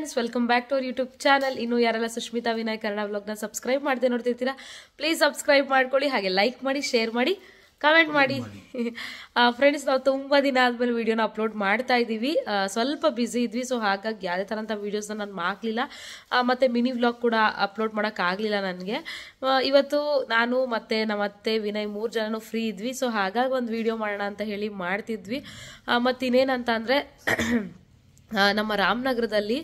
Friends, welcome back to our YouTube channel. ಇನ್ನು ಯಾರೆಲ್ಲ ಸುಷ್ಮಿತಾ ವಿನಯ್ ಕನ್ನಡ ವ್ಲಾಗ್ನ ಸಬ್ಸ್ಕ್ರೈಬ್ ಮಾಡದೆ ನೋಡ್ತಿರ್ತೀರಾ, ಪ್ಲೀಸ್ ಸಬ್ಸ್ಕ್ರೈಬ್ ಮಾಡ್ಕೊಳ್ಳಿ. ಹಾಗೆ ಲೈಕ್ ಮಾಡಿ, ಶೇರ್ ಮಾಡಿ, ಕಮೆಂಟ್ ಮಾಡಿ. ಫ್ರೆಂಡ್ಸ್, ನಾವು ತುಂಬ ದಿನ ಆದಮೇಲೆ ವೀಡಿಯೋನ ಅಪ್ಲೋಡ್ ಮಾಡ್ತಾ ಇದ್ದೀವಿ. ಸ್ವಲ್ಪ ಬ್ಯುಸಿ ಇದ್ವಿ, ಸೊ ಹಾಗಾಗಿ ಯಾವುದೇ ಥರಂಥ ವೀಡಿಯೋಸ್ನ ನಾನು ಮಾಡಲಿಲ್ಲ. ಮತ್ತು ಮಿನಿ ವ್ಲಾಗ್ ಕೂಡ ಅಪ್ಲೋಡ್ ಮಾಡೋಕ್ಕಾಗಲಿಲ್ಲ ನನಗೆ. ಇವತ್ತು ನಾನು ಮತ್ತು ನಮ್ಮ ಅತ್ತೆ ವಿನಯ್ 3 ಜನನೂ ಫ್ರೀ ಇದ್ವಿ. ಸೊ ಹಾಗಾಗಿ ಒಂದು ವೀಡಿಯೋ ಮಾಡೋಣ ಅಂತ ಹೇಳಿ ಮಾಡ್ತಿದ್ವಿ. ಮತ್ತು ಇನ್ನೇನಂತ ಅಂದರೆ ನಮ್ಮ ರಾಮನಗರದಲ್ಲಿ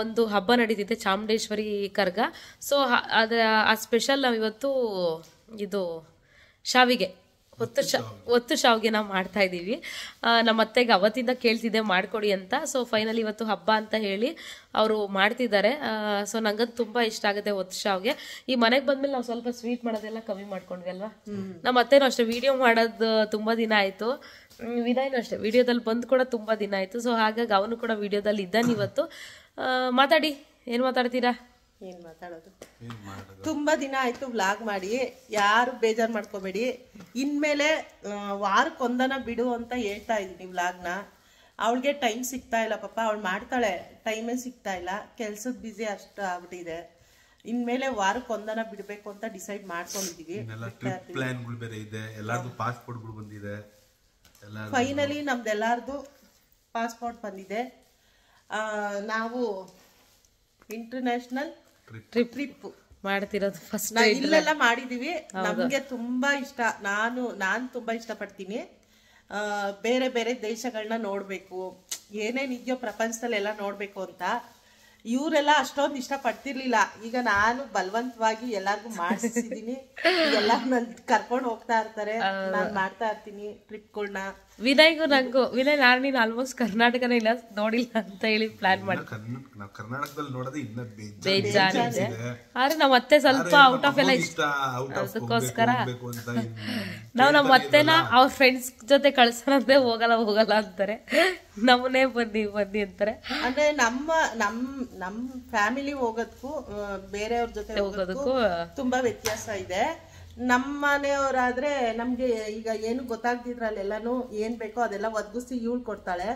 ಒಂದು ಹಬ್ಬ ನಡೀತಿದೆ, ಚಾಮುಂಡೇಶ್ವರಿ ಕರ್ಗ. ಸೊ ಅದರ ಆ ಸ್ಪೆಷಲ್ ನಾವು ಇವತ್ತು ಇದು ಶಾವಿಗೆ, ಒತ್ತು ಶಾವಿಗೆ ನಾವು ಮಾಡ್ತಾ ಇದ್ದೀವಿ. ನಮ್ಮ ಅತ್ತೆಗೆ ಅವತ್ತಿಂದ ಕೇಳ್ತಿದ್ದೆ ಮಾಡಿಕೊಡಿ ಅಂತ. ಸೊ ಫೈನಲಿ ಇವತ್ತು ಹಬ್ಬ ಅಂತ ಹೇಳಿ ಅವರು ಮಾಡ್ತಿದ್ದಾರೆ. ಸೊ ನಂಗಂತೂ ತುಂಬ ಇಷ್ಟ ಆಗುತ್ತೆ ಒತ್ತು ಶಾವಿಗೆ. ಈ ಮನೆಗೆ ಬಂದ್ಮೇಲೆ ನಾವು ಸ್ವಲ್ಪ ಸ್ವೀಟ್ ಮಾಡೋದೆಲ್ಲ ಕಮ್ಮಿ ಮಾಡ್ಕೊಂಡ್ವಿ ಅಲ್ವಾ. ನಮ್ಮ ಅತ್ತೆನೂ ಅಷ್ಟೇ ವಿಡಿಯೋ ಮಾಡೋದು ತುಂಬ ದಿನ ಆಯಿತು. ವಿನಯ್ನೂ ಅಷ್ಟೇ ವಿಡಿಯೋದಲ್ಲಿ ಬಂದು ಕೂಡ ತುಂಬ ದಿನ ಆಯಿತು. ಸೊ ಹಾಗಾಗಿ ಅವನು ಕೂಡ ವಿಡಿಯೋದಲ್ಲಿ ಇದ್ದಾನೆ ಇವತ್ತು. ಮಾತಾಡಿ, ಏನು ಮಾತಾಡ್ತೀರಾ? ಏನ್ ಮಾತಾಡೋದು, ತುಂಬಾ ದಿನ ಆಯ್ತು ವ್ಲಾಗ್ ಮಾಡಿ. ಯಾರು ಬೇಜಾರು ಮಾಡ್ಕೋಬೇಡಿ. ಇನ್ಮೇಲೆ ವಾರಕ್ಕೊಂದನ ಬಿಡು ಅಂತ ಹೇಳ್ತಾ ಇದೀನಿ ವ್ಲಾಗ್ನ. ಅವಳಿಗೆ ಟೈಮ್ ಸಿಗ್ತಾ ಇಲ್ಲ ಪಾಪ, ಅವಳು ಮಾಡ್ತಾಳೆ, ಟೈಮೇ ಸಿಗ್ತಾ ಇಲ್ಲ, ಕೆಲ್ಸದ ಬ್ಯುಸಿ ಅಷ್ಟು ಆಗ್ಬಿಟ್ಟಿದೆ. ಇನ್ಮೇಲೆ ವಾರಕ್ಕೊಂದನ ಬಿಡ್ಬೇಕು ಅಂತ ಡಿಸೈಡ್ ಮಾಡ್ಕೊಂಡಿದೀವಿ. ಫೈನಲಿ ನಮ್ದೆಲ್ಲಾರ್ದು ಪಾಸ್ಪೋರ್ಟ್ ಬಂದಿದೆ. ನಾವು ಇಂಟರ್ನ್ಯಾಷನಲ್ ಟ್ರಿಪ್ ಮಾಡ್ತಿರೋದು ಫಸ್ಟ್. ಇಲ್ಲೆಲ್ಲ ಮಾಡಿದೀವಿ, ನಮ್ಗೆ ತುಂಬಾ ಇಷ್ಟ. ನಾನು ತುಂಬಾ ಇಷ್ಟಪಡ್ತೀನಿ. ಬೇರೆ ಬೇರೆ ದೇಶಗಳನ್ನ ನೋಡ್ಬೇಕು, ಏನೇನಿದೆಯೋ ಪ್ರಪಂಚದಲ್ಲೆಲ್ಲ ನೋಡ್ಬೇಕು ಅಂತ. ಇವರೆಲ್ಲ ಅಷ್ಟೊಂದು ಇಷ್ಟ ಪಡ್ತಿರ್ಲಿಲ್ಲ. ಈಗ ನಾನು ಬಲವಂತವಾಗಿ ಎಲ್ಲಾರ್ಗು ಮಾಡಿಸಿದೀನಿ. ಎಲ್ಲ ನನ್ ಕರ್ಕೊಂಡು ಹೋಗ್ತಾ ಇರ್ತಾರೆ, ನಾನ್ ಮಾಡ್ತಾ ಇರ್ತೀನಿ ಟ್ರಿಪ್ಗಳನ್ನ. ವಿನಯ್ಗೂ ನಂಗೂ, ವಿನಯ್ ನಾನು ನೀನು ಆಲ್ಮೋಸ್ಟ್ ಕರ್ನಾಟಕನೇ ಇಲ್ಲ ನೋಡಿಲ್ಲ ಅಂತ ಹೇಳಿ ಪ್ಲಾನ್ ಮಾಡಿ ಕರ್ನಾಟಕದಲ್ಲಿ ನೋಡೋದು ಇನ್ನ ಬೇಜಾರಿದೆ. ಆದ್ರೆ ನಮ್ಮ ಅತ್ತೆ ಸ್ವಲ್ಪ ಔಟ್ ಆಫ್ ಎಲ್ಲ ಇಷ್ಟ, ಅದಕ್ಕೋಸ್ಕರ ನಾವು ನಮ್ಮ ಅತ್ತೆನ ಅವ್ರ ಫ್ರೆಂಡ್ಸ್ ಜೊತೆ ಕಳ್ಸೋಣಂದ್ರೆ ಹೋಗಲ್ಲ ಅಂತಾರೆ. ನಮ್ಮನ್ನೇ ಬನ್ನಿ ಅಂತಾರೆ. ಅಂದ್ರೆ ನಮ್ಮ ಫ್ಯಾಮಿಲಿ ಹೋಗೋದಕ್ಕೂ ಬೇರೆಯವ್ರ ಜೊತೆ ಹೋಗೋದಕ್ಕೂ ತುಂಬಾ ವ್ಯತ್ಯಾಸ ಇದೆ. ನಮ್ಮ ಮನೆಯವರಾದ್ರೆ ನಮ್ಗೆ ಈಗ ಏನು ಗೊತ್ತಾಗ್ತಿದ್ರಲ್ಲಿ ಎಲ್ಲಾನು ಏನ್ ಬೇಕೋ ಅದೆಲ್ಲ ಒದಗಿಸಿ ಇವಳು ಕೊಡ್ತಾಳೆ.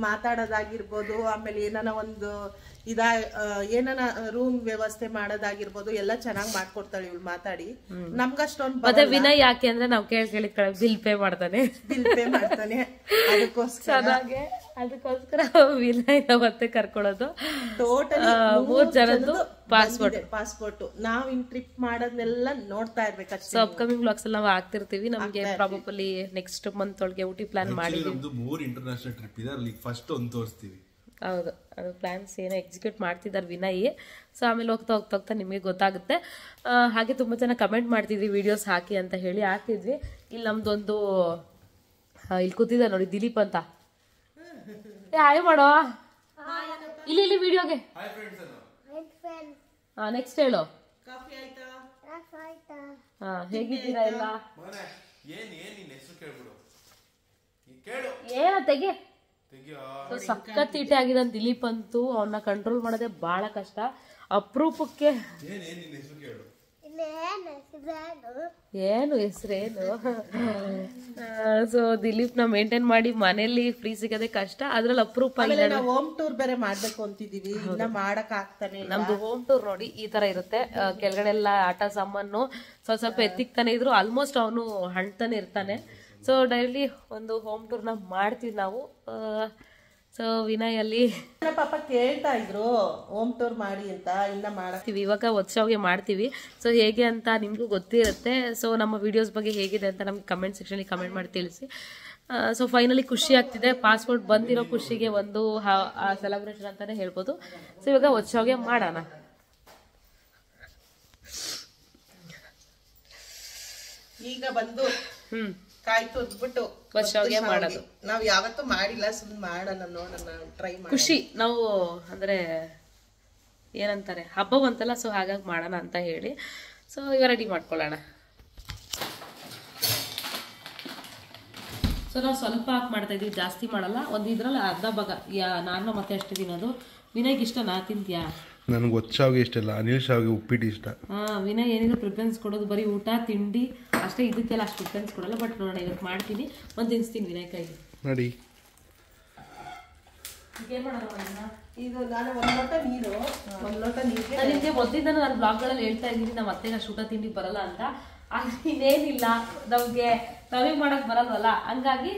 ಮಾತಾಡೋದಾಗಿರ್ಬೋದು, ಆಮೇಲೆ ಏನಾನ ಒಂದು ಏನಾನ ರೂಮ್ ವ್ಯವಸ್ಥೆ ಮಾಡೋದಾಗಿರ್ಬೋದು ಎಲ್ಲ ಚೆನ್ನಾಗಿ ಮಾಡ್ಕೊಡ್ತಾಳೆ ಇವಳು ಮಾತಾಡಿ. ನಮ್ಗಷ್ಟೊಂದು ಮತ್ತೆ ವಿನಯ್ ಯಾಕೆ ಅಂದ್ರೆ ನಾವ್ ಕೇಳಿ ಬಿಲ್ ಪೇ ಮಾಡ್ತಾನೆ ಅದಕ್ಕೋಸ್ಕರ ವಿನಯ್ ಮತ್ತೆ ಕರ್ಕೊಳ್ಳೋದು. ಟೋಟಲಿ 3 ಜನದ್ದು ಪಾಸ್ಪೋರ್ಟ್ ನಾವ್ ಇನ್ ಟ್ರಿಪ್ ಮಾಡೋದನ್ನೆಲ್ಲ ನೋಡ್ತಾ ಇರ್ಬೇಕು. ಸೊ ಅಪ್ಕಮಿಂಗ್ ವ್ಲಾಗ್ಸ್ ಅಲ್ಲಿ ನಾವು ಆಗ್ತಿರ್ತೀವಿ. ನಮ್ಗೆ ಪ್ರಾಬಬಲಿ ನೆಕ್ಸ್ಟ್ ಮಂತ್ ಒಳಗೆ ಊಟಿ ಪ್ಲಾನ್ ಮಾಡಿದ್ವಿ. 3 ಇಂಟರ್ನ್ಯಾಷನಲ್ ಟ್ರಿಪ್ ಇದೆ, ಅಲ್ಲಿ ಫಸ್ಟ್ ಒಂದು ತೋರಿಸ್ತೀವಿ. ಹೌದು, ಅದು ಪ್ಲಾನ್ಸ್ ಏನೋ ಎಕ್ಸಿಕ್ಯೂಟ್ ಮಾಡ್ತಿದ್ದಾರೆ ವಿನಯ್. ಸೊ ಆಮೇಲೆ ಹೋಗ್ತಾ ನಿಮಗೆ ಗೊತ್ತಾಗುತ್ತೆ. ಹಾಗೆ ತುಂಬ ಜನ ಕಮೆಂಟ್ ಮಾಡ್ತಿದ್ವಿ ವಿಡಿಯೋಸ್ ಹಾಕಿ ಅಂತ ಹೇಳಿ ಹಾಕಿದ್ವಿ. ಇಲ್ಲಿ ನಮ್ದೊಂದು ಇಲ್ಲಿ ಕೂತಿದ್ದ ನೋಡಿ ದಿಲೀಪ್ ಅಂತ. ಹಾಯ್ ಮಾಡೋ ಇಲ್ಲಿ ವಿಡಿಯೋಗೆ. ನೆಕ್ಸ್ಟ್ ಹೇಳು. ಹೇಗಿದ್ದೀರಾ ಎಲ್ಲ? ಏನ ತೆಗೆ ಸಖತ್ ತೀಟೆ ಆಗಿದೆ ದಿಲೀಪ್ ಅಂತೂ. ಅವನ್ನ ಕಂಟ್ರೋಲ್ ಮಾಡೋದೇ ಬಹಳ ಕಷ್ಟ. ಅಪರೂಪಕ್ಕೆ ಏನು ಹೆಸರೇನು. ಸೊ ದಿಲೀಪ್ ನ ಮೇಂಟೈನ್ ಮಾಡಿ ಮನೇಲಿ ಫ್ರೀ ಸಿಗೋದೇ ಕಷ್ಟ. ಅದ್ರಲ್ಲಿ ಅಪರೂಪ. ಹೋಮ್ ಟೂರ್ ಬೇರೆ ಮಾಡ್ಬೇಕು ಅಂತಿದೀವಿ, ಇನ್ನ ಮಾಡಕ್ ಆಗ್ತಾನೆ. ನಮ್ದು ಹೋಮ್ ಟೂರ್ ನೋಡಿ ಈ ತರ ಇರುತ್ತೆ. ಕೆಳಗಡೆ ಎಲ್ಲ ಆಟ ಸಾಮಾನು ಸ್ವಲ್ಪ ಎತ್ತಿಕ್ತಾನೆ ಇದ್ರು, ಆಲ್ಮೋಸ್ಟ್ ಅವನು ಹಣ್ತಾನೆ ಇರ್ತಾನೆ. ಸೊ ಡೈಲಿ ಒಂದು ಹೋಮ್ ಟೂರ್ನ ಮಾಡ್ತೀವಿ ನಾವು. ಸೊ ವಿನಯ್ ಅಲ್ಲಿ ಪಾಪ ಕೇಳ್ತಾ ಇದ್ರು ಹೋಮ್ ಟೂರ್ ಮಾಡಿ ಅಂತ, ಇನ್ನ ಮಾಡ್ತೀವಿ. ಇವಾಗ ಒತ್ಸವ್ಗೆ ಮಾಡ್ತೀವಿ. ಸೊ ಹೇಗೆ ಅಂತ ನಿಮಗೂ ಗೊತ್ತಿರುತ್ತೆ. ಸೊ ನಮ್ಮ ವಿಡಿಯೋಸ್ ಬಗ್ಗೆ ಹೇಗಿದೆ ಅಂತ ನಮ್ಗೆ ಕಮೆಂಟ್ ಸೆಕ್ಷನಲ್ಲಿ ಕಮೆಂಟ್ ಮಾಡಿ ತಿಳಿಸಿ. ಸೊ ಫೈನಲಿ ಖುಷಿ ಆಗ್ತಿದೆ. ಪಾಸ್ಪೋರ್ಟ್ ಬಂದಿರೋ ಖುಷಿಗೆ ಒಂದು ಸೆಲೆಬ್ರೇಷನ್ ಅಂತಾನೆ ಹೇಳ್ಬೋದು. ಸೊ ಇವಾಗ ಒತ್ಸವ್ಗೆ ಮಾಡೋಣ. ಈಗ ಬಂದು ಕಾಯಿ ತುರ್ದ್ಬಿಟ್ಟು ವರ್ಷಾವಿಗೆ ಮಾಡೋದು. ನಾವ್ ಯಾವತ್ತೂ ಮಾಡಿಲ್ಲ, ಸುಮ್ಮನೆ ಮಾಡೋಣ, ನೋಡೋಣ, ಟ್ರೈ ಮಾಡಿ. ಖುಷಿ ನಾವು ಅಂದ್ರೆ ಏನಂತಾರೆ, ಹಬ್ಬ ಬಂತಲ್ಲ, ಸೊ ಹಾಗಾಗಿ ಮಾಡೋಣ ಅಂತ ಹೇಳಿ. ಸೊ ಇವಾಗ ರೆಡಿ ಮಾಡ್ಕೊಳ್ಳೋಣ. ಸೊ ನಾವು ಸ್ವಲ್ಪ ಹಾಕಿ ಮಾಡ್ತಾ ಇದೀವಿ, ಜಾಸ್ತಿ ಮಾಡಲ್ಲ. ಒಂದು ಇದ್ರಲ್ಲಿ ಅರ್ಧ ಭಾಗ ನಾನು ಮತ್ತೆ ಅಷ್ಟು ತಿನ್ನೋದು. ವಿನಯ್ಗೆ ಇಷ್ಟ, ನಾ ತಿಂತೀಯಾ? ನನಗೆ ಒತ್ತು ಶಾವಿಗೆ ಇಷ್ಟ ಇಲ್ಲ, ಅನಿಲ್ ಶಾವಿಗೆ ಉಪ್ಪಿಟ್ಟು ಇಷ್ಟ. ವಿನಯ್ ಏನಿದ್ರು ಪ್ರಿಫರೆನ್ಸ್ ಕೊಡೋದು ಬರೀ ಊಟ ತಿಂಡಿ ಅಷ್ಟೇ. ಇದಕ್ಕೆಲ್ಲ ಅಷ್ಟು ಪ್ರಿಫರೆನ್ಸ್ ಕೊಡಲ್ಲ. ಬಟ್ ನೋಡೋಣ, ಇವತ್ತು ಮಾಡ್ತೀನಿ, ಒಂದು ತಿನ್ನಿಸ್ತೀನಿ ವಿನಯ್ ಕೈಗೆ. ನೋಡಿ ಏನ್ ಮಾಡೋಣ ಇದು ನಾನು ಒಂದ್ ಲೋಟ ನೀರು ನೀರಿಗೆ ನಾನು ನಿಮಗೆ ಮೊದಲಿಂದ ನಾನು ಬ್ಲಾಗ್ಗಳಲ್ಲಿ ಹೇಳ್ತಾ ಇದ್ದೀನಿ ನಮ್ಮ ಅತ್ತೆಗೆ ಊಟ ತಿಂಡಿ ಬರಲ್ಲ ಅಂತ. ಆದ್ರೆ ಇನ್ನೇನಿಲ್ಲ, ನಮ್ಗೆ ಮಾಡಕ್ ಬರಲ್ವಲ್ಲ, ಹಂಗಾಗಿ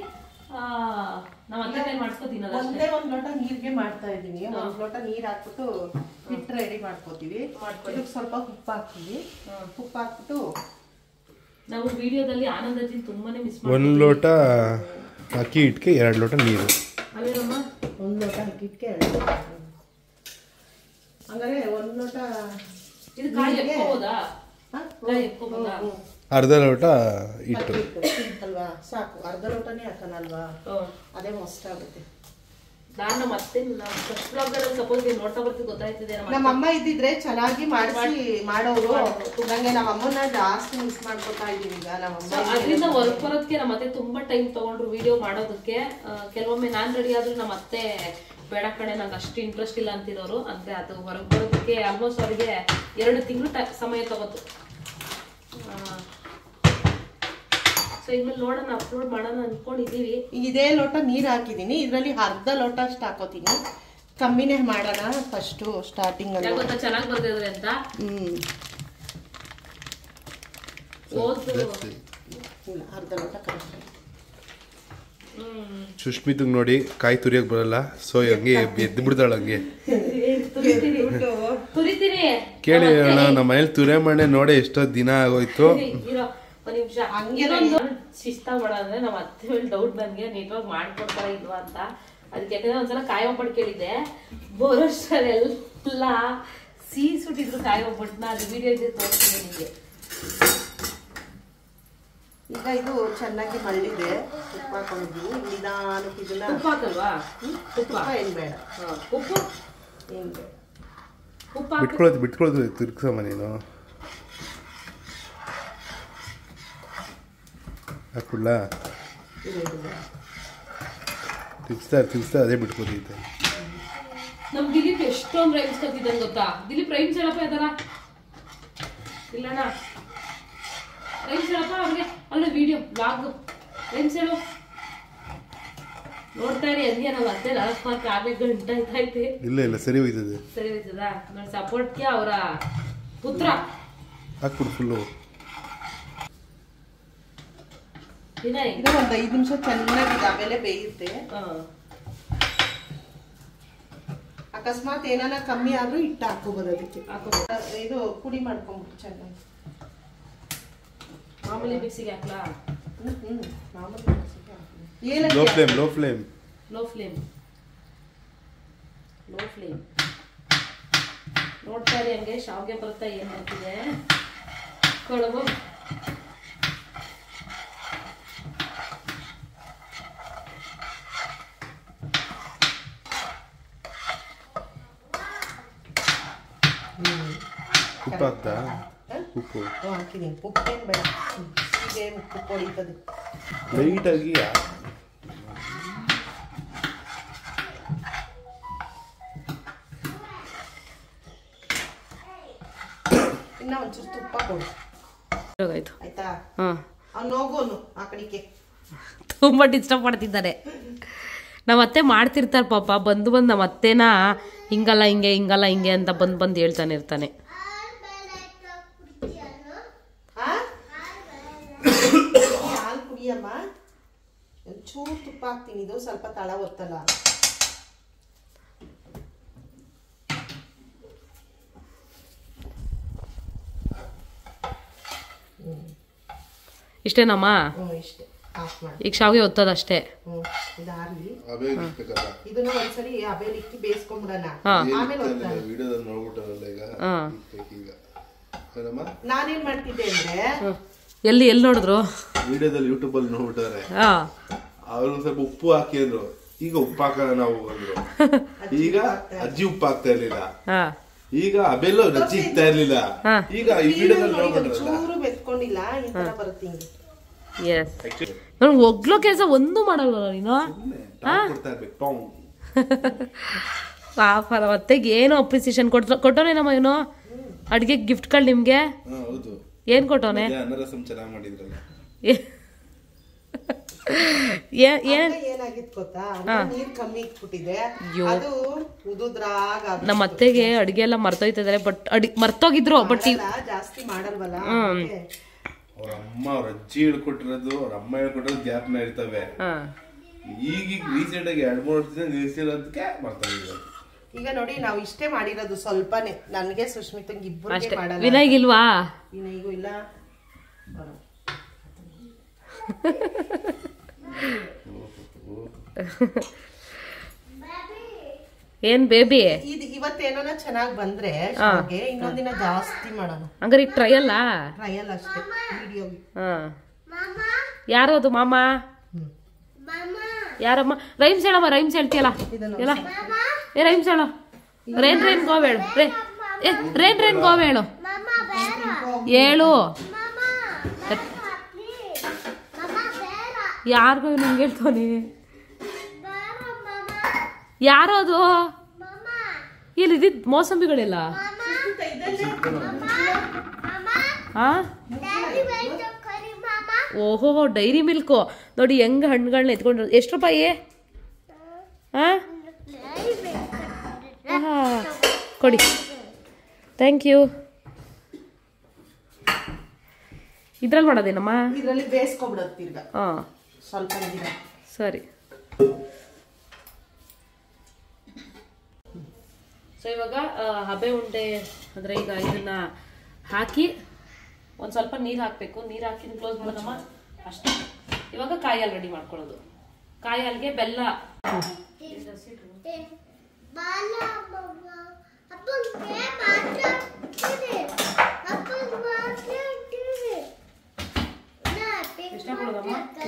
ನಮ್ಮ ಅತ್ತೆ ಮಾಡ್ಸ್ಕೊತೀನಿ. ಒಂದೇ ಒಂದ್ ಲೋಟ ನೀರ್ಗೆ ಮಾಡ್ತಾ ಇದೀನಿ. ಒಂದ್ ಲೋಟ ನೀರ್ ಹಾಕ್ಬಿಟ್ಟು ಹಿಟ್ಟು ರೆಡಿ ಮಾಡ್ಕೋತೀವಿ. ಇದಕ್ಕೆ ಸ್ವಲ್ಪ ಉಪ್ಪು ಹಾಕ್ತೀವಿ. ಉಪ್ಪು ಹಾಕ್ಬಿಟ್ಟು ನಾವು ವಿಡಿಯೋದಲ್ಲಿ ಆನಂದಜಿನ್ ತುಂಬಾನೇ ಮಿಸ್ ಮಾಡ್ತೀವಿ. 1 ಲೋಟ ಅಕ್ಕಿ ಹಿಟ್ಟಿಗೆ 2 ಲೋಟ ನೀರು. ಅಲ್ಲೇನಮ್ಮ 1 ಲೋಟ ಅಕ್ಕಿ ಹಿಟ್ಟಿಗೆ 2 ಲೋಟ. ಹಂಗಾರೆ 1 ಲೋಟ ಇದು ಕಾಯಿ ಎಕ್ಕೋಬೋದಾ? ಕಾಯಿ ಎಕ್ಕೋಬೋದಾ? ಅರ್ಧ ಲೋಟ ಹಿಟ್ಟು ಅಲ್ವಾ, ಸಾಕು. ಅರ್ಧ ಲೋಟನೇ ಹಾಕೋಣಲ್ವಾ, ಅದೇ ಮಸ್ತ್ ಆಗುತ್ತೆ. ನಾನು ಮತ್ತೆ ಫಸ್ಟ್ ಬ್ಲಾಗ್ಗಳಲ್ಲಿ ಸಪೋಸ್ ನೀವು ನೋಡ್ತಾ ಬರ್ತೀವಿ ಗೊತ್ತಾಯ್ತಿದೆ. ನಮ್ಮ ಅಮ್ಮ ಇದ್ದಿದ್ರೆ ಚೆನ್ನಾಗಿ ಮಾಡೋರು. ನಂಗೆ ನಮ್ಮ ಅಮ್ಮನ ಜಾಸ್ತಿ ಮಿಸ್ ಮಾಡ್ಕೊತಾ ಇದೀವಿ ಈಗ. ಅದರಿಂದ ವರ್ಕ್ ಬರೋದಕ್ಕೆ ನಮ್ಮ ಅತ್ತೆ ತುಂಬಾ ಟೈಮ್ ತಗೊಂಡ್ರು ವಿಡಿಯೋ ಮಾಡೋದಕ್ಕೆ. ಕೆಲವೊಮ್ಮೆ ನಾನ್ ರೆಡಿ ಆದ್ರೂ ನಮ್ಮ ಅತ್ತೆ ಬೇಡ ಕಡೆ ನಂಗೆ ಅಷ್ಟು ಇಂಟ್ರೆಸ್ಟ್ ಇಲ್ಲ ಅಂತಿರೋರು. ಅಂದ್ರೆ ಅದು ಹೊರಗೆ ಬರೋದಕ್ಕೆ ಆಲ್ಮೋಸ್ಟ್ ಅವರಿಗೆ 2 ತಿಂಗಳು ಸಮಯ ತಗೋತು. ಸೊ ಇನ್ಮೇಲೆ ನೋಡೋಣ, ಅಪ್ಲೋಡ್ ಮಾಡೋಣ ಅನ್ಕೊಂಡಿದೀವಿ. ಇದೇ ಲೋಟ ನೀರ್ ಹಾಕಿದೀನಿ, ಇದ್ರಲ್ಲಿ ಅರ್ಧ ಲೋಟ ಅಷ್ಟು ಹಾಕೋತೀನಿ. ಕಮ್ಮಿನೇ ಮಾಡೋಣ ಫಸ್ಟ್ ಸ್ಟಾರ್ಟಿಂಗ್ ಅಲ್ಲಿ. ಗೊತ್ತಾ ಚೆನ್ನಾಗಿ ಬರ್ತಿದ್ರೆ ಅಂತ. ಅರ್ಧ ಲೋಟ ಕರೆಕ್ಟ್. ಸುಷ್ಮಿತಂಗ್ ನೋಡಿ ಕಾಯಿ ತುರಿಯಕ್ ಬರಲ್ಲ, ಸೊ ಹಂಗೆ ಎದ್ದು ಬಿಡ್ತಾಳ. ಹಂಗೆ ಕೇಳಿ ನಮ್ಮ ಮನೇಲಿ ತುರೆ ಮಣ್ಣೆ ನೋಡಿ ಎಷ್ಟೋ ದಿನ ಆಗೋಯ್ತು. ಒಂದ್ ನಿಮಿಷ ಹಂಗೇನೊಂದು ಶಿಸ್ತಾಗ್ ಮಾಡೋದಂದ್ರೆ ನಮ್ಮ ಅತ್ತೆ ಮೇಲೆ ಡೌಟ್ ನನ್ಗೆ ನೀಟಾಗಿ ಮಾಡ್ಕೊಡ್ತಾರ ಇಲ್ವಾ ಅಂತ. ಅದಕ್ಕೆ ಯಾಕಂದ್ರೆ ಒಂದ್ಸಲ ಕಾಯಿ ಒಬ್ಬಟ್ಟು ಕೇಳಿದ್ದೆ, ಬೋರೋಷ್ಟರೆಲ್ಲ ಸಿಹಿ ಸುಟ್ಟಿದ್ರು ಕಾಯಿ ಒಬ್ಬಟ್ಟನ್ನ. ಅದು ವಿಡಿಯೋ ಇದೆ ತೋರಿಸ್ತೀನಿ ನಿಮಗೆ. ಈಗ ಇದು ಚೆನ್ನಾಗಿ ಮಳ್ಳಿದೆ, ಉಪ್ಪು ಹಾಕೊಂಡಿದ್ವಿ. ನಿಧಾನಕ್ಕೆ ಇದನ್ನ ಉಪ್ಪು ಹಾಕಲ್ವಾ? ಉಪ್ಪು ಏನ್ ಬೇಡ, ಉಪ್ಪು ಏನ್ ಬೇಡ. ಉಪ್ಪು ಬಿಟ್ಕೊಳ್ಳೋದು ತಿರ್ಗ್ಸಮ್ಮ ನೀನು. ಹಾಕ್ಬಿಡ್ಲ? ತಿರ್ಗ್ಸ್ತಾ ಅದೇ ಬಿಟ್ಕೋತೈತೆ. ನಮ್ ದಿಲೀಪ್ ಎಷ್ಟೊಂದು ರೈಮ್ಸ್ ಕಲ್ತಿದ್ದಾನೆ ಗೊತ್ತಾ? ದಿಲೀಪ್ ರೈಮ್ಸ್ ಹೇಳಪ್ಪ ಇದಾರ ಇಲ್ಲಣ್ಣ? ರೈಮ್ಸ್ ಹೇಳಪ್ಪ ಅವ್ರಿಗೆ. ಅಲ್ಲ ವಿಡಿಯೋ ಬ್ಲಾಗ್ ರೈಮ್ಸ್ ಹೇಳು. ನೋಡ್ತಾ ಇರಿ ಹಂಗೆ ನಾವು ಅತ್ತೆ 4 ಮಾರ್ಕ್ ಆಗಲೇ ಗಂಟೆ ಆಯ್ತೈತೆ. ಇಲ್ಲ ಸರಿ ಹೋಯ್ತದೆ. ಸರಿ ಹೋಯ್ತದ? ನೋಡಿ ಸಪೋರ್ಟ್ಗೆ ಅವರ ಪುತ್ರ ಹಾಕ್ಬಿಡು ಫುಲ್ಲು. ಇದು ಒಂದು 5 ನಿಮಿಷ ಚೆನ್ನಾಗಿ ಆಮೇಲೆ ಬೇಯುತ್ತೆ. ಅಕಸ್ಮಾತ್ ಏನಾನ ಕಮ್ಮಿ ಆದ್ರೂ ಹಿಟ್ಟು ಹಾಕೋಬಹುದು. ಅದಕ್ಕೆ ಇದು ಪುಡಿ ಮಾಡ್ಕೊಂಡ್ಬಿಟ್ಟು ಚೆನ್ನಾಗಿ ಮಾಮೂಲಿ ಮಿಕ್ಸಿಗೆ ಹಾಕ್ಲಾ? ಮಾಮೂಲಿ ಮಿಕ್ಸಿಗೆ. Low flame. ನೋಡ್ತಾ ಇರಿ ಹಂಗೆ ಶಾವ್ಗೆ ಬರ್ತಾ ಏನ್ ಮಾಡ್ತಿದೆ ಕೊಳಗು. ಉಪ್ಪು ಹಾಕ್ತಾ? ಉಪ್ಪು ಹಾಕಿದೀನಿ. ಉಪ್ಪೇನು ಬೇಡ, ಹೀಗೆ ಉಪ್ಪು ಹೊಡಿತದೆ ಲೈಟಾಗಿ. ಇನ್ನ ಒಂಚೂರು ತುಪ್ಪ ಕೊಡು ಆಯ್ತಾ? ಅವ್ನು ಹೋಗೋನು ಆ ಕಡೆಗೆ. ತುಂಬಾ ಡಿಸ್ಟರ್ಬ್ ಮಾಡ್ತಿದ್ದಾರೆ. ನಮ್ಮ ಅತ್ತೆ ಮಾಡ್ತಿರ್ತಾರೆ ಪಾಪ. ಬಂದು ನಮ್ಮ ಅತ್ತೆನ ಹಿಂಗಲ್ಲ ಹಿಂಗೆ ಅಂತ ಬಂದು ಹೇಳ್ತಾನೆ ಇರ್ತಾನೆ. ಹಾಲು ಕುಡಿಯಮ್ಮ, ಒಂಚೂರು ತುಪ್ಪ ಹಾಕ್ತೀನಿ. ಇದು ಸ್ವಲ್ಪ ತಳ ಒತ್ತಲ್ಲ. ಇಷ್ಟೇನಮ್ಮ? ಇಷ್ಟೇ. ಈಗ ಶಾವಿಗೆ ಒತ್ತದಷ್ಟೇ. ಇದನ್ನ ಒಂದ್ಸರಿ ಹಬೆಲಿ ಇಕ್ಕಿ ಬೇಯಿಸ್ಕೊಂಡ್ಬಿಡೋಣ. ನಾನೇನ್ ಮಾಡ್ತಿದ್ದೆ ಅಂದ್ರೆ, ಎಲ್ಲಿ ನೋಡಿದ್ರು ವಿಡಿಯೋದಲ್ಲಿ ಯೂಟ್ಯೂಬ್ ಅಲ್ಲಿ ನೋಡ್ಬಿಟ್ಟಾರೆ. ಅವ್ರು ಸ್ವಲ್ಪ ಉಪ್ಪು ಹಾಕಿ ಅಂದ್ರು. ಈಗ ಉಪ್ಪು ಹಾಕೋಣ ನಾವು ಅಂದ್ರು. ಈಗ ಅಜ್ಜಿ ಉಪ್ಪು ಹಾಕ್ತಾ ಇರ್ಲಿಲ್ಲ. ಈಗ ಅಬೆಲ್ಲ ಅಜ್ಜಿ ಇಕ್ತಾ ಇರ್ಲಿಲ್ಲ. ಈಗ ಈ ವಿಡಿಯೋದಲ್ಲಿ ನೋಡ್ಬಿಟ್ರಲ್ಲ, ಚೂರು ಬೆತ್ಕೊಂಡಿಲ್ಲ, ಈ ತರ ಬರುತ್ತೆ ಹಿಂಗೆ. ನಾನು ಒಗ್ಲೋ ಕೆಲಸ ಒಂದು ಮಾಡಲ್ವ ನೀನು? ಪಾಪ ಹೊತ್ತೆಗೆ ಏನು ಅಪ್ರಿಸಿಯೇಷನ್ ಕೊಟ್ಟೋನೇನಮ್ಮ ಇವನು ಅಡ್ಗೆ ಗಿಫ್ಟ್ಗಳು ನಿಮ್ಗೆ? ಏನ್ ಕೊಟ್ಟೋನೆ? ಏನಾಗಿತ್ತು ಗೊತ್ತಾ, ನೀರ್ ಕಮ್ಮಿ ಇಟ್ಬಿಟ್ಟಿದೆ, ಅದು ಉದುದ್ರಾಗ ನಮ್ಮ ಅತ್ತೆಗೆ ಅಡಿಗೆ ಎಲ್ಲ ಮರ್ತೋಯ್ತಿದ್ದಾರೆ. ಬಟ್ ಮರ್ತೋಗಿದ್ರು ಬಟ್ ಜಾಸ್ತಿ ಮಾಡಲ್ವಲ್ಲ. ಅವ್ರ ಅಮ್ಮ ಅವ್ರ ಅಜ್ಜಿ ಹೇಳ್ಕೊಟ್ಟಿರೋದು, ಅವ್ರ ಅಮ್ಮ ಹೇಳ್ಕೊಟ್ಟಿರೋದು ಜ್ಞಾಪನ ಇರ್ತವೆ. ಈಗ ರೀಸೆಂಟ್ ಆಗಿ 2-3 ವರ್ಷದಿಂದ ನಿಲ್ಸಿರೋದಕ್ಕೆ ಮರ್ತೋಗಿರೋದು. ಈಗ ನೋಡಿ ನಾವು ಇಷ್ಟೇ ಮಾಡಿರೋದು ಸ್ವಲ್ಪನೇ, ನನ್ಗೆ ಸುಷ್ಮಿತಂಗೆ ಇಬ್ಬರಿಗೆ ಮಾಡಲ್ಲ. ವಿನಯ್ಗಿಲ್ವಾ? ವಿನಯ್ಗೂ ಇಲ್ಲ. ಏನ್ ಬೇಬಿ ಇವತ್ತೇನೋ ಚೆನ್ನಾಗ್ ಬಂದ್ರೆ ಇನ್ನೊಂದಿನ ಜಾಸ್ತಿ ಮಾಡೋಣ. ಹಂಗಾರೆ ಈಗ ಟ್ರಯಲ್ ಅಷ್ಟೇ ವಿಡಿಯೋ. ಯಾರು ಅದು ಮಾಮ? ಯಾರಮ್ಮ? ರೈಮ್ಸ್ ಹೇಳಮ್ಮ, ರೈಮ್ಸ್ ಹೇಳ್ತೀಯಲ್ಲ ಎಲ್ಲ. ರೈಮ್ಸ್ ಹೇಳು. ರೇನ್ ಗೋವೇಳು. ರೇನ್ ಗೋವೇಳು ಹೇಳು. ಯಾರಿಗೂ ನಿಂಗೆ ಹೇಳ್ತಾನೆ. ಯಾರೋ ಅದು ಇಲ್ಲಿ ಇದ್ದಿದ್ ಮೋಸಂಬಿಗಳೆಲ್ಲ. ಓಹೋ ಡೈರಿ ಮಿಲ್ಕು ನೋಡಿ ಹೆಂಗ ಹಣ್ಣುಗಳನ್ನ ಎತ್ಕೊಂಡ್ರು. ಎಷ್ಟು ರೂಪಾಯಿ? ಕೊಡಿ. Thank you. ಇದ್ರಲ್ಲಿ ಮಾಡೋದೇನಮ್ಮ? ಇದರಲ್ಲಿ ಬೇಯಿಸ್ಕೊಬಿಡೋದು ತಿರ್ಗ. ಸ್ವಲ್ಪ ಸರಿ. ಸೊ ಇವಾಗ ಹಬೆ ಉಂಡೆ ಅಂದ್ರೆ ಈಗ ಇದನ್ನ ಹಾಕಿ ಒಂದ್ ಸ್ವಲ್ಪ ನೀರು ಹಾಕ್ಬೇಕು. ನೀರು ಹಾಕಿ ಕ್ಲೋಸ್ ಮಾಡೋದಮ್ಮ ಅಷ್ಟೇ. ಇವಾಗ ಕಾಯಿ ಹಾಲು ರೆಡಿ ಮಾಡ್ಕೊಳ್ಳೋದು. ಕಾಯಿ ಹಾಲ್ಗೆ ಬೆಲ್ಲ.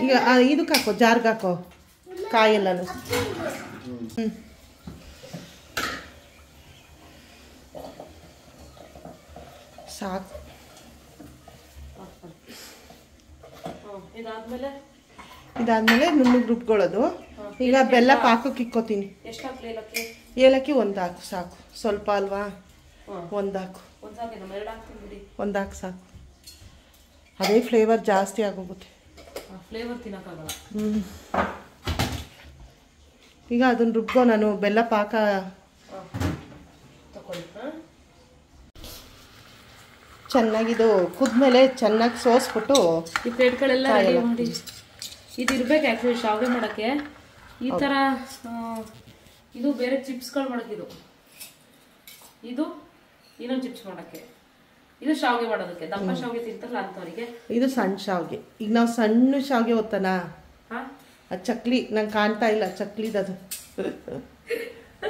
ಈಗ ಇದಕ್ಕೆ ಹಾಕೋ, ಜಾರ್ಗೆ ಹಾಕೋ ಕಾಯೆಲ್ಲನು. ಸಾಕು. ಇದಾದ್ಮೇಲೆ ನುಣ್ಣಗೆ ರುಬ್ಕೊಳ್ಳೋದು. ಈಗ ಬೆಲ್ಲ ಪಾಕಕ್ಕೆ ಇಕ್ಕೋತೀನಿ. ಏಲಕ್ಕಿ ಒಂದು ಹಾಕು ಸಾಕು. ಸ್ವಲ್ಪ ಅಲ್ವಾ? ಒಂದು ಹಾಕು ಸಾಕು. ಅದೇ ಫ್ಲೇವರ್ ಜಾಸ್ತಿ ಆಗೋಗುತ್ತೆ. ಈಗ ಅದನ್ನ ರುಬ್ಕೋ. ನಾನು ಬೆಲ್ಲ ಪಾಕ ಚೆನ್ನಾಗಿದು ಕುದ್ಮೇಲೆ ಚೆನ್ನಾಗಿ ಸೋಸ್ಬಿಟ್ಟು ಈ ಪ್ಲೇಟ್ಗಳೆಲ್ಲ ರೆಡಿ ಮಾಡಿ. ಇದು ಇರ್ಬೇಕು ಆ್ಯಕ್ಚುಲಿ ಶಾವಿಗೆ ಮಾಡೋಕ್ಕೆ. ಈ ಥರ ಇದು ಬೇರೆ ಚಿಪ್ಸ್ಗಳು ಮಾಡೋಕ್ಕೆ. ಇದು ಇನ್ನೊಂದು ಚಿಪ್ಸ್ ಮಾಡೋಕ್ಕೆ. ಇದು ಶಾವಿಗೆ ಮಾಡೋದಕ್ಕೆ. ದಪ್ಪ ಶಾವಿಗೆ ತಿಂತಾರಲ್ಲ ಅಂಥವ್ರಿಗೆ ಇದು ಸಣ್ಣ ಶಾವಿಗೆ. ಈಗ ನಾವು ಸಣ್ಣ ಶಾವಿಗೆ ಓದ್ತಾನ ಅದು ಚಕ್ಲಿ ನಂಗೆ ಕಾಣ್ತಾ ಇಲ್ಲ. ಚಕ್ಲಿದದು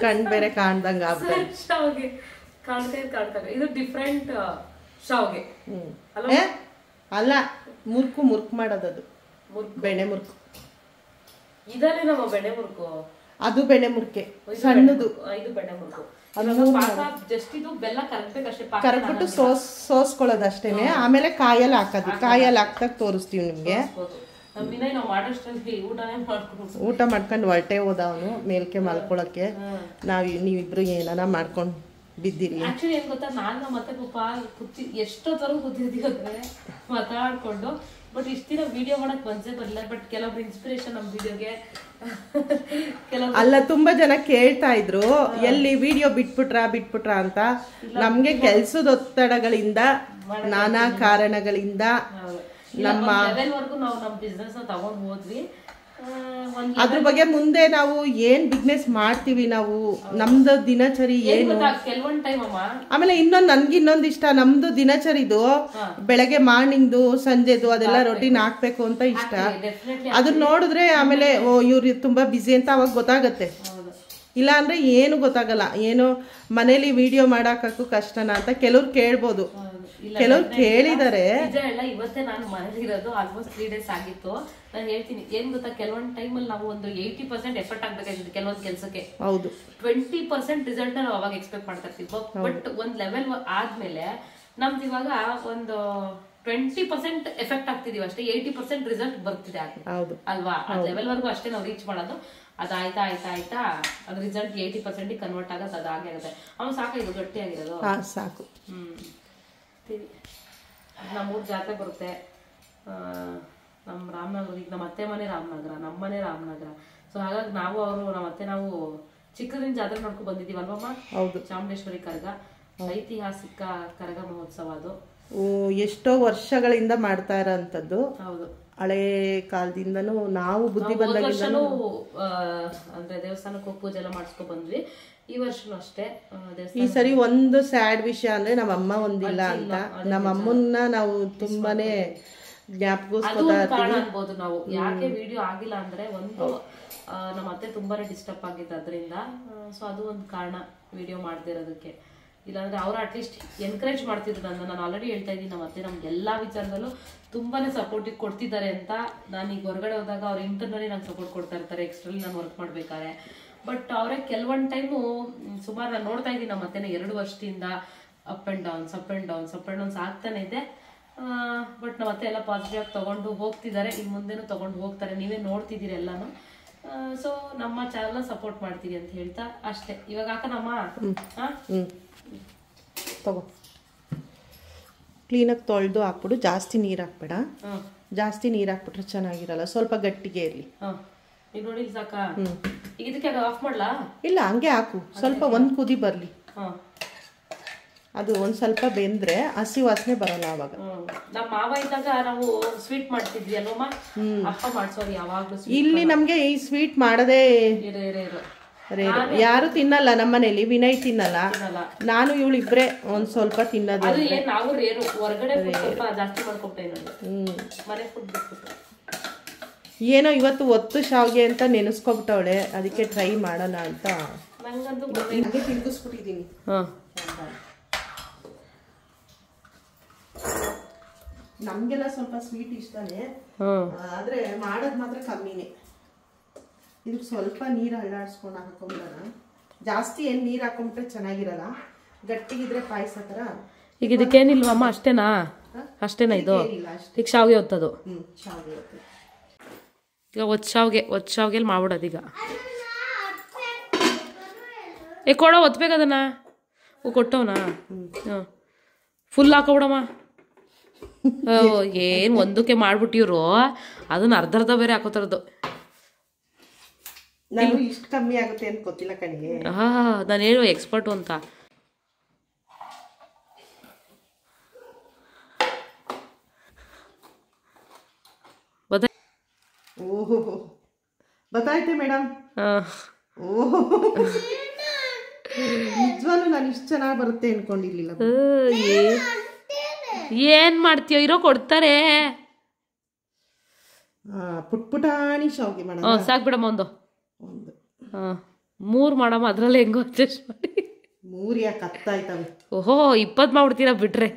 ಕಣ್ ಬೇರೆ ಕಾಣ್ದಂಗೆ ಆಗ್ತದೆ. ಶಾವಿಗೆ ಕಾಣ್ತಾರೆ. ಇದು ಡಿಫ್ರೆಂಟ್ ಶಾವಿಗೆ ಅಲ್ಲ, ಮುರ್ಕು ಮಾಡೋದದು. ಬೆಣ್ಣೆ ಮುರ್ಕು. ಇದರಲ್ಲಿ ನಮ್ಮ ಬೆಣ್ಣೆ ಮುರ್ಕು. ಅದು ಬೆಣ್ಣೆ ಮುರ್ಕೆ ಸಣ್ಣದು. ಇದು ಬೆಣ್ಣೆ ಮುರ್ಕು. ಜಸ್ಟ್ ಇದು ಬೆಲ್ಲ ಕರಗ್ಬೇಕಷ್ಟೇ. ಕರಗ್ಬಿಟ್ಟು ಸೋಸ್ಕೊಳ್ಳೋದು ಅಷ್ಟೇನೆ. ಆಮೇಲೆ ಕಾಯಲ್ಲಿ ಹಾಕೋದು. ಕಾಯಲ್ಲಿ ಹಾಕ್ದಾಗ ತೋರಿಸ್ತೀವಿ ನಿಮ್ಗೆ. ಊಟ ಮಾಡ್ಕೊಂಡು ಹೊರಟೆ ಹೋದ ಅವನು ಮೇಲ್ಕೆ ಮಲ್ಕೊಳಕ್ಕೆ. ನೀವಿಬ್ರು ಏನಾನ ಮಾಡ್ಕೊಂಡು ಬಿದ್ದಿರಿ. ಆಕ್ಚುಲಿ ಏನ್ ಗೊತ್ತಾ, ನಾನು ಮತ್ತೆ ಪಾಪ ಎಷ್ಟೊತ್ತವರೆಗೂ ಕೂತಿರ್ತೀವಿ ಅಂದ್ರೆ ಮಾತಾಡ್ಕೊಂಡು. ಬಟ್ ಇಷ್ಟ ದಿನ ವಿಡಿಯೋ ಮಾಡಕ್ ಮನ್ಸೇ ಬರಲ್ಲ. ಬಟ್ ಕೆಲವೊಬ್ರು ಇನ್ಸ್ಪಿರೇಷನ್ ನಮ್ಮ ವಿಡಿಯೋಗೆ. ಅಲ್ಲ, ತುಂಬಾ ಜನ ಕೇಳ್ತಾ ಇದ್ರು ಎಲ್ಲಿ ವಿಡಿಯೋ ಬಿಟ್ಬಿಟ್ರ ಅಂತ. ನಮ್ಗೆ ಕೆಲ್ಸದ ಒತ್ತಡಗಳಿಂದ, ನಾನಾ ಕಾರಣಗಳಿಂದ ನಮ್ಮ ಲೆವೆಲ್ವರೆಗೂ ನಾವು ನಮ್ಮ ಬಿಸ್ನೆಸ್ ತಗೊಂಡ್ ಹೋದ್ವಿ. ಅದ್ರ ಬಗ್ಗೆ ಮುಂದೆ ನಾವು ಏನ್ ಬಿಸ್ನೆಸ್ ಮಾಡ್ತೀವಿ, ನಾವು ನಮ್ದು ದಿನಚರಿ ಏನು. ಕೆಲವೊಂದ್ ಟೈಮ್ ಆಮೇಲೆ ನನ್ಗೆ ಇನ್ನೊಂದು ಇಷ್ಟ, ನಮ್ದು ದಿನಚರಿದು ಬೆಳಗ್ಗೆ ಮಾರ್ನಿಂಗ್ದು ಸಂಜೆದು ಅದೆಲ್ಲ ರೊಟೀನ್ ಹಾಕ್ಬೇಕು ಅಂತ ಇಷ್ಟ. ಅದನ್ನ ನೋಡಿದ್ರೆ ಆಮೇಲೆ ಇವ್ರು ತುಂಬಾ ಬಿಸಿ ಅಂತ ಅವಾಗ ಗೊತ್ತಾಗತ್ತೆ. ಇಲ್ಲ ಅಂದ್ರೆ ಏನು ಗೊತ್ತಾಗಲ್ಲ. ಏನೋ ಮನೇಲಿ ವಿಡಿಯೋ ಮಾಡಾಕಕ್ಕೂ ಕಷ್ಟನಾ ಅಂತ ಕೆಲವ್ರು ಕೇಳ್ಬೋದು. ಕೆಲವ್ರು ಕೇಳಿದಾರೆ. ಇವತ್ತೇ ನಾನು ಮನೇಲಿ ಇರೋದು ಆಲ್ಮೋಸ್ಟ್ 3 days ಆಗಿತ್ತು. ನಾನು ಹೇಳ್ತೀನಿ ಏನ್ ಗೊತ್ತಾ, ಕೆಲವೊಂದ್ ಟೈಮಲ್ಲಿ ನಾವು ಒಂದು 80% ಎಫರ್ಟ್ ಆಗ್ಬೇಕಾಗಿತ್ತು ಕೆಲವೊಂದ್ ಕೆಲ್ಸಕ್ಕೆ. ಹೌದು, 20% ರಿಸಲ್ಟ್ ನಾವು ಅವಾಗ ಎಕ್ಸ್ಪೆಕ್ಟ್ ಮಾಡ್ತಾ ಇರ್ತೀವಿ. ಬಟ್ ಒಂದ್ ಲೆವೆಲ್ ಆದ್ಮೇಲೆ ನಮ್ದು ಇವಾಗ ಒಂದು 20% ಎಫೆಕ್ಟ್ ಆಗ್ತಿದೀವಿ ಅಷ್ಟೇ. 80% ರಿಸಲ್ಟ್ ಬರ್ತಿದೆ ಅಲ್ವಾ? ಆ ಲೆವೆಲ್ ವರ್ಗು ಅಷ್ಟೇ ನಾವು ರೀಚ್ ಮಾಡೋದು. ಅದಾಯ್ತಾ ಅದ್ ರಿಸಲ್ಟ್ 80% ಕನ್ವರ್ಟ್ ಆಗೋದು ಅದಾಗೆ ಆಗುತ್ತೆ. ಅವ್ನು ಸಾಕಾಗಿದ್ದು ಗಟ್ಟಿ ಆಗಿರೋದು ಸಾಕು. ನಮ್ಮೂರ್ ಜಾತ್ರೆ ಬರುತ್ತೆ. ನಮ್ಮ ರಾಮನಗರ, ಈಗ ನಮ್ಮ ಅತ್ತೆ ಮನೆ ರಾಮನಗರ, ನಮ್ಮ ಮನೆ ರಾಮನಗರ. ಸೊ ಹಾಗಾಗಿ ನಾವು ನಾವು ಚಿಕ್ಕದಿಂದ ಜಾತ್ರೆ ನೋಡ್ಕೊಂಡು ಬಂದಿದ್ದೀವಲ್ವಮ್ಮ. ಹೌದು, ಚಾಮುಂಡೇಶ್ವರಿ ಕರಗ, ಐತಿಹಾಸಿಕ ಕರಗ ಮಹೋತ್ಸವ ಅದು. ಎಷ್ಟೋ ವರ್ಷಗಳಿಂದ ಮಾಡ್ತಾ ಇರೋಂಥದ್ದು. ಹೌದು, ಹಳೆ ಕಾಲದಿಂದನೂ ನಾವು ಬುದ್ಧಿ ಬಂದಾಗಿಂದನೂ ಅಂದ್ರೆ ದೇವಸ್ಥಾನಕ್ಕೆ ಹೋಗಿ ಪೂಜೆ ಎಲ್ಲ ಮಾಡಿಸ್ಕೊಂಡ್ ಬಂದ್ವಿ. ಈ ವರ್ಷನೂ ಅಷ್ಟೇ ಈ ಸರಿ ಒಂದು ಸ್ಯಾಡ್ ವಿಷಯ ಅಂದ್ರೆ ನಮ್ಮ ಅಮ್ಮ ಒಂದಿಲ್ಲ ಅಂತ. ನಮ್ಮ ಅಮ್ಮನ್ನ ನಾವು ತುಂಬಾನೇ ಕಾರಣ ಅನ್ಬೋದು ನಾವು. ಯಾಕೆ ವಿಡಿಯೋ ಆಗಿಲ್ಲ ಅಂದ್ರೆ ಒಂದು ನಮ್ಮ ಅತ್ತೆ ತುಂಬಾನೇ ಡಿಸ್ಟರ್ಬ್ ಆಗಿತ್ತು ಅದರಿಂದ. ಸೊ ಅದು ಒಂದು ಕಾರಣ ವಿಡಿಯೋ ಮಾಡದೇ ಇರೋದಕ್ಕೆ. ಇಲ್ಲಾಂದ್ರೆ ಅವ್ರು ಅಟ್ಲೀಸ್ಟ್ ಎನ್ಕರೇಜ್ ಮಾಡ್ತಿದ್ರು ನನ್ನ. ನಾನು ಆಲ್ರೆಡಿ ಹೇಳ್ತಾ ಇದ್ದೀನಿ, ನಮ್ಮ ಅತ್ತೆ ನಮ್ಗೆ ಎಲ್ಲಾ ವಿಚಾರದಲ್ಲೂ ತುಂಬಾನೇ ಸಪೋರ್ಟಿವ್ ಕೊಡ್ತಿದ್ದಾರೆ ಅಂತ. ನಾನು ಈಗ ಹೊರಗಡೆ ಹೋದಾಗ ಅವ್ರು ಇಂಟರ್ನಲಿ ನಂಗೆ ಸಪೋರ್ಟ್ ಕೊಡ್ತಾ ಇರ್ತಾರೆ, ಎಕ್ಸ್ಟ್ರಲ್ಲಿ ನಾನು ವರ್ಕ್ ಮಾಡ್ಬೇಕಾದ್ರೆ. ಬಟ್ ಅವರೇ ಕೆಲವೊಂದು ಟೈಮು ಸುಮಾರು ನಾನು ನೋಡ್ತಾ ಇದ್ದೀನಿ ನಮ್ಮ ಅತ್ತೆನ 2 ವರ್ಷದಿಂದ ಅಪ್ ಅಂಡ್ ಡೌನ್ಸ್ ಆಗ್ತಾನೆ ಇದೆ. ಬಟ್ ನಮ್ಮ ಅತ್ತೆ ಎಲ್ಲ ಪಾಸಿಟಿವ್ ಆಗಿ ತಗೊಂಡು ಹೋಗ್ತಿದ್ದಾರೆ, ಇನ್ನು ಮುಂದೆನೂ ತಗೊಂಡು ಹೋಗ್ತಾರೆ. ನೀವೇ ನೋಡ್ತಿದ್ದೀರಿ ಎಲ್ಲಾನು. ಸೊ ನಮ್ಮ ಚಾನಲ್ನ ಸಪೋರ್ಟ್ ಮಾಡ್ತೀವಿ ಅಂತ ಹೇಳ್ತಾ ಅಷ್ಟೇ. ಇವಾಗ ಹಾಕನಮ್ಮ ತಗೋ, ಕ್ಲೀನಾಗಿ ತೊಳೆದು ಹಾಕ್ಬಿಡು. ಜಾಸ್ತಿ ನೀರು ಹಾಕ್ಬೇಡ. ಜಾಸ್ತಿ ನೀರು ಹಾಕ್ಬಿಟ್ರೆ ಚೆನ್ನಾಗಿರಲ್ಲ, ಸ್ವಲ್ಪ ಗಟ್ಟಿಗೆ ಇರಲಿ. ಈಗ ನೋಡಿ ಸಾಕಾ? ಈಗ ಇದಕ್ಕೆ ಆಫ್ ಮಾಡ್ಲಾ? ಇಲ್ಲ, ಹಂಗೆ ಹಾಕು. ಸ್ವಲ್ಪ ಒಂದು ಕುದಿ ಬರಲಿ. ಅದು ಒಂದು ಸ್ವಲ್ಪ ಬೆಂದ್ರೆ ಹಸಿ ವಾಸನೆ ಬರಲ್ಲ ಆವಾಗ. ನಮ್ಮ ಮಾವ ಇದ್ದಾಗ ನಾವು ಸ್ವೀಟ್ ಮಾಡ್ತಿದ್ವಿ ಅಲ್ವಮ್ಮ, ಅಪ್ಪ ಮಾಡ್ಸೋರು ಯಾವಾಗ್ಲೂ. ಇಲ್ಲಿ ನಮ್ಗೆ ಈ ಸ್ವೀಟ್ ಮಾಡದೇ ಯಾರು ತಿನ್ನಲ್ಲ ನಮ್ಮನೇಲಿ. ವಿನಯ್ ತಿನ್ನಲ್ಲ, ನಾನು ಇವಳು ಇಬ್ರೆ ಒಂದ್ ಸ್ವಲ್ಪ ತಿನ್ನೋದು. ನಾವು ರೇರು ಹೊರಗಡೆ ಜಾಸ್ತಿ ಮಾಡ್ಕೊಟ್ಟೆ. ಮನೆ ಫುಡ್ ಬಿಟ್ಬಿಟ್ಟು ಏನೋ ಇವತ್ತು ಒತ್ತು ಶಾವ್ಗೆ ಅಂತ ನೆನೆಸ್ಕೊಬಿಟ್ಟವಳೆ, ಅದಕ್ಕೆ ಟ್ರೈ ಮಾಡೋಣ ಅಂತ ನಂಗಂತೂ ತಿನ್ನಿಸ್ಬಿಟ್ಟಿದ್ದೀನಿ. ನಮ್ಗೆಲ್ಲ ಸ್ವಲ್ಪ ಸ್ವೀಟ್ ಇಷ್ಟನೇ, ಆದ್ರೆ ಮಾಡೋದ್ ಮಾತ್ರ ಕಮ್ಮಿನೇ. ಇದಕ್ಕೆ ಸ್ವಲ್ಪ ನೀರು ಹಳ್ಳಾಡ್ಸ್ಕೊಂಡು ಹಾಕೊಂಡ್ಬಿಡೋಣ. ಜಾಸ್ತಿ ಏನು ನೀರು ಹಾಕೊಂಡ್ಬಿಟ್ರೆ ಚೆನ್ನಾಗಿರಲ್ಲ, ಗಟ್ಟಿಗಿದ್ರೆ ಪಾಯಸ ಥರ. ಈಗ ಇದಕ್ಕೇನಿಲ್ವಮ್ಮ? ಅಷ್ಟೇನಾ? ಅಷ್ಟೇನಾ ಇದು? ಈಗ ಶಾವಿಗೆ ಹೊತ್ತದು. ಶಾವಿಗೆ ಹೊತ್ತು ಈಗ ಒತ್ತು ಶಾವಿಗೆಲಿ ಮಾಡ್ಬಿಡೋದು. ಈಗ ಕೊಡೋ ಒತ್ಬೇಕದನ್ನ ಕೊಟ್ಟವನ ಫುಲ್ ಹಾಕೋಬಿಡಮ್ಮ. ಏನು ಒಂದಕ್ಕೆ ಮಾಡ್ಬಿಟ್ಟಿವ್ರು, ಅದನ್ನ ಅರ್ಧ ಬೇರೆ ಹಾಕೋತಾರದು. ನಾನು ಇಷ್ಟು ಕಮ್ಮಿ ಆಗುತ್ತೆ ಅಂತ ಗೊತ್ತಿಲ್ಲ ಕಣಿಗೆ. ನಾನು ಹೇಳುವ ಎಕ್ಸ್ಪರ್ಟು ಅಂತ. ಓಹೋ, ಗೊತ್ತಾಯ್ತೆ ಮೇಡಮ್. ಓಹೋ, ನಿಜವಾಗ್ಲೂ ನಾನು ಇಷ್ಟು ಚೆನ್ನಾಗಿ ಬರುತ್ತೆ ಅನ್ಕೊಂಡಿರ್ಲಿಲ್ಲ. ಏನ್ ಮಾಡ್ತೀಯೋ? ಇರೋ ಕೊಡ್ತಾರೆ. ಪುಟ್ಪುಟಾಣಿ ಶಾವಿಗೆ ಮಾಡೋಣ. ಸಾಕು ಬಿಡಮ್ಮ. ಒಂದು 3 ಮಾಡಮ್ಮ, ಅದ್ರಲ್ಲೇ ಹೆಂಗೋ ಅಡ್ಜಸ್ಟ್ ಮಾಡಿ. 3 ಯಾಕೆ ಹತ್ತಾಯ್ತವೆ? ಓಹೋ, 20 ಮಾಡ್ಬಿಡ್ತೀರಾ ಬಿಟ್ರೆ.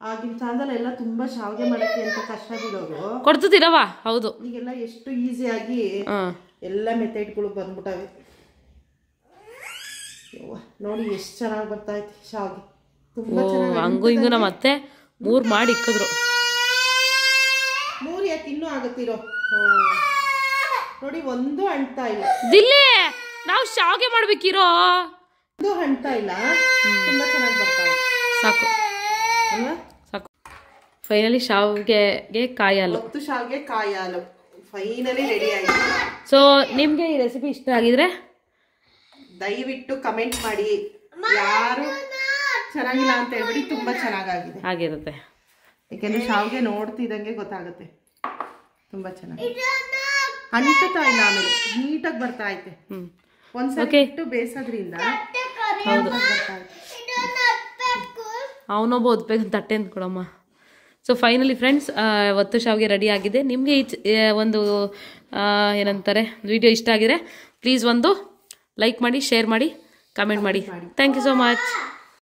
ಆಗಿನ ಕಾಲದಲ್ಲಿ ಎಲ್ಲ ತುಂಬಾ ಶಾವಿಗೆ ಮಾಡಕ್ಕೆ ಅಂತ ಕಷ್ಟ ಬಿಡೋರು ಕೊಡ್ತಿದ್ದೀರವ. ಹೌದು, ಈಗೆಲ್ಲ ಎಷ್ಟು ಈಸಿಯಾಗಿ ಎಲ್ಲ ಮೆಥಡ್ಗಳು ಬಂದ್ಬಿಟ್ಟವೆ. ನೋಡಿ ಎಷ್ಟು ಚೆನ್ನಾಗಿ ಬರ್ತಾ ಐತಿ ಶಾವಿಗೆ. ತುಂಬಾ ಚೆನ್ನಾಗಿ. ಹಂಗು ಹಿಂಗು ನಮ್ಮ ಅತ್ತೆ 3 ಮಾಡಿ ಇಕ್ಕಿದ್ರು. 3 ಯಾಕೆ ಇನ್ನೂ ಆಗತ್ತಿರೋ ನೋಡಿ. ಒಂದು ಅಂಟ್ತಾ ಇಲ್ಲ. ದಿಲ್ಲಿ ನಾವು ಶಾವಿಗೆ ಮಾಡ್ಬೇಕಿರೋ. ಒಂದು ಅಂಟ್ತಾ ಇಲ್ಲ, ತುಂಬಾ ಚೆನ್ನಾಗಿ ಬರ್ತಾ ಇದೆ. ಸಾಕು ಸಾಕು. ಫೈನಲಿ ಶಾವಿಗೆಗೆ ಕಾಯಿ ಹಾಲು, ಒತ್ತು ಶಾವಿಗೆ ಕಾಯಿ ಹಾಲು ಫೈನಲಿ ರೆಡಿ ಆಗಿದೆ. ಸೊ ನಿಮ್ಗೆ ಈ ರೆಸಿಪಿ ಇಷ್ಟ ಆಗಿದ್ರೆ ದಯವಿಟ್ಟು ಕಮೆಂಟ್ ಮಾಡಿ. ಯಾರು ಚೆನ್ನಾಗಿಲ್ಲ ಅಂತ ಹೇಳ್ಬಿಡಿ, ತುಂಬಾ ಚೆನ್ನಾಗಾಗಿದೆ ಆಗಿರುತ್ತೆ. ಯಾಕೆಂದ್ರೆ ಶಾವಿಗೆ ನೋಡ್ತಿದ್ದಂಗೆ ಗೊತ್ತಾಗುತ್ತೆ ತುಂಬಾ ಚೆನ್ನಾಗಿ ಅಂಟುತ್ತಾ ಇಲ್ಲ, ಆಮೇಲೆ ನೀಟಾಗಿ ಬರ್ತಾ ಐತೆ. ಒಂದ್ಸಲ ಇಟ್ಟು ಬೇಯಿಸೋದ್ರಿಂದ ಅವನೊಬ್ಬ ಓದ್ಬೇಕಂತ ತಟ್ಟೆ ಅಂತ ಕೊಡಮ್ಮ. ಸೊ ಫೈನಲಿ ಫ್ರೆಂಡ್ಸ್, ಒತ್ತು ಶಾವಿಗೆ ರೆಡಿ ಆಗಿದೆ. ನಿಮಗೆ ಈ ಒಂದು ಏನಂತಾರೆ ವಿಡಿಯೋ ಇಷ್ಟ ಆಗಿದ್ರೆ ಪ್ಲೀಸ್ ಒಂದು ಲೈಕ್ ಮಾಡಿ, ಶೇರ್ ಮಾಡಿ, ಕಮೆಂಟ್ ಮಾಡಿ. Thank you so much.